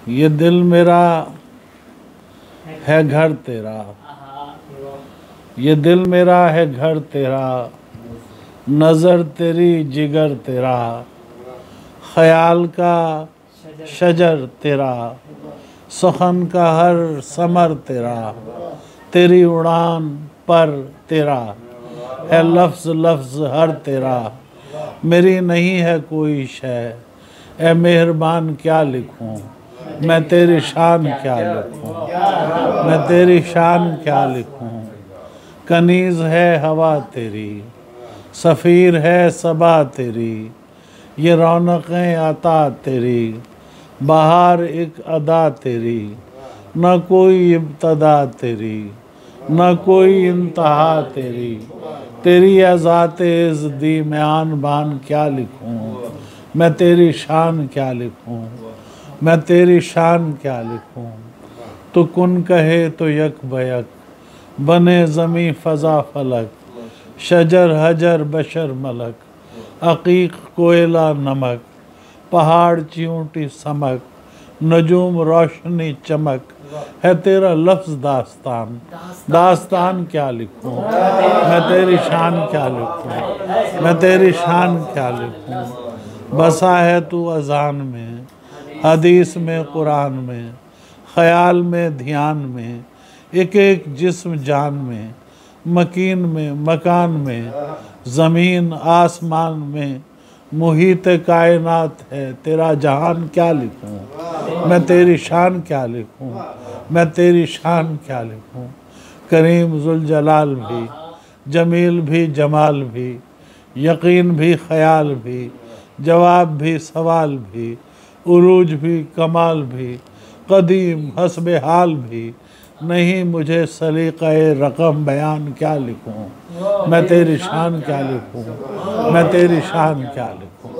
ये दिल मेरा है घर तेरा, ये दिल मेरा है घर तेरा, नज़र तेरी जिगर तेरा, ख्याल का शजर तेरा, सुखन का हर समर तेरा, तेरी उड़ान पर तेरा है लफ्ज़ लफ्ज़ हर तेरा, मेरी नहीं है कोई शय, ए मेहरबान क्या लिखूं, मैं तेरी शान क्या लिखूं, मैं तेरी शान क्या लिखूं। कनीज़ है हवा तेरी, सफ़ीर है सबा तेरी, ये रौनक़ें अता तेरी, बहार एक अदा तेरी, न कोई इब्तदा तेरी, न कोई इंतहा तेरी, तेरी अज़ाते इज़्दी मैं आन बान क्या लिखूं, मैं तेरी शान क्या लिखूं, मैं तेरी शान क्या लिखूं। तो कुन कहे तो यक बयक, बने ज़मी फ़ज़ा फलक, शजर हजर बशर मलक, अकीक कोयला नमक, पहाड़ चींटी समक, नजूम रोशनी चमक, है तेरा लफ्ज़ दास्तान, दास्तान क्या लिखूं, मैं तेरी शान क्या लिखूं, मैं तेरी शान क्या लिखूं। बसा है तू अज़ान में, हदीस में, कुरान में, ख़याल में, ध्यान में, एक एक जिस्म जान में, मकीन में, मकान में, ज़मीन आसमान में, मुहीत कायनात है तेरा जहान क्या लिखूं, मैं तेरी शान क्या लिखूं, मैं तेरी शान क्या लिखूं। करीम जुल जलाल भी, जमील भी, जमाल भी, यकीन भी, ख़याल भी, जवाब भी, सवाल भी, उरूज भी, कमाल भी, कदीम हस्ब हाल भी, नहीं मुझे सलीक़े रक़म बयान क्या लिखूं, मैं तेरी शान क्या लिखूं, मैं तेरी शान क्या लिखूं।